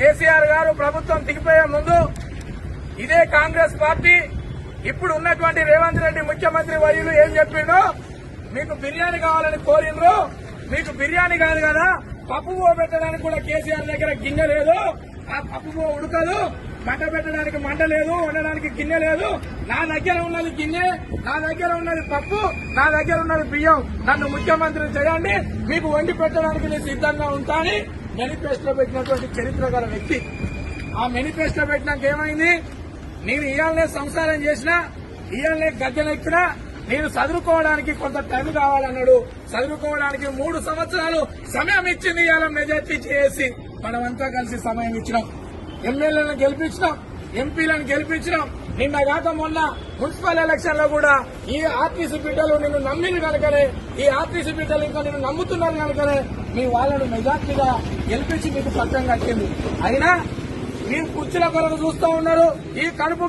కేసీఆర్ గారు ప్రభుత్వం దిగిపోయే ముందు ఇదే కాంగ్రెస్ పార్టీ ఇప్పుడు ఉన్నటువంటి రేవంత్ రెడ్డి ముఖ్యమంత్రి వర్యులు ఏం చెప్పిండో, మీకు బిర్యానీ కావాలని కోరిండ్రు, మీకు బిర్యానీ కాదు కదా పప్పు పెట్టడానికి కూడా కేసీఆర్ దగ్గర గిన్నె లేదు, ఆ పప్పు ఉడకదు, మంట పెట్టడానికి మంట లేదు, వండడానికి గిన్నె లేదు, నా దగ్గర ఉన్నది గిన్నె, నా దగ్గర ఉన్నది పప్పు, నా దగ్గర ఉన్నది బియ్యం, నన్ను ముఖ్యమంత్రి చేయండి, మీకు వండి పెట్టడానికి నేను సిద్ధంగా ఉంటానని మేనిఫెస్టో పెట్టినటువంటి చరిత్ర గల వ్యక్తి. ఆ మేనిఫెస్టో పెట్టినాక ఏమైంది? నేను ఇయాలనే సంసారం చేసినా, ఇయాలనే గద్దెనెక్కినా, నేను చదువుకోవడానికి కొంత టైం కావాలన్నాడు. చదువుకోవడానికి 3 సంవత్సరాలు సమయం ఇచ్చింది ఇవాళ మెజార్టీ చేసి మనమంతా కలిసి సమయం ఇచ్చినాం. ఎమ్మెల్యేలను గెలిపించినాం, ఎంపీలను గెలిపించినాం. నిన్న కాక మొన్న మున్సిపల్ ఎలక్షన్ లో కూడా ఈ ఆర్టీసీ బిడ్డలు నిన్ను నమ్మిన కనుకనే, ఈ ఆర్టీసీ బిడ్డలు ఇంకా నిన్ను నమ్ముతున్నారు కనుకనే మీ వాళ్ళను మెజార్టీగా గెలిపించి మీకు పట్టం కట్టింది. అయినా మీరు కుర్చీల కొరకు చూస్తూ ఉన్నారు. ఈ కడుపు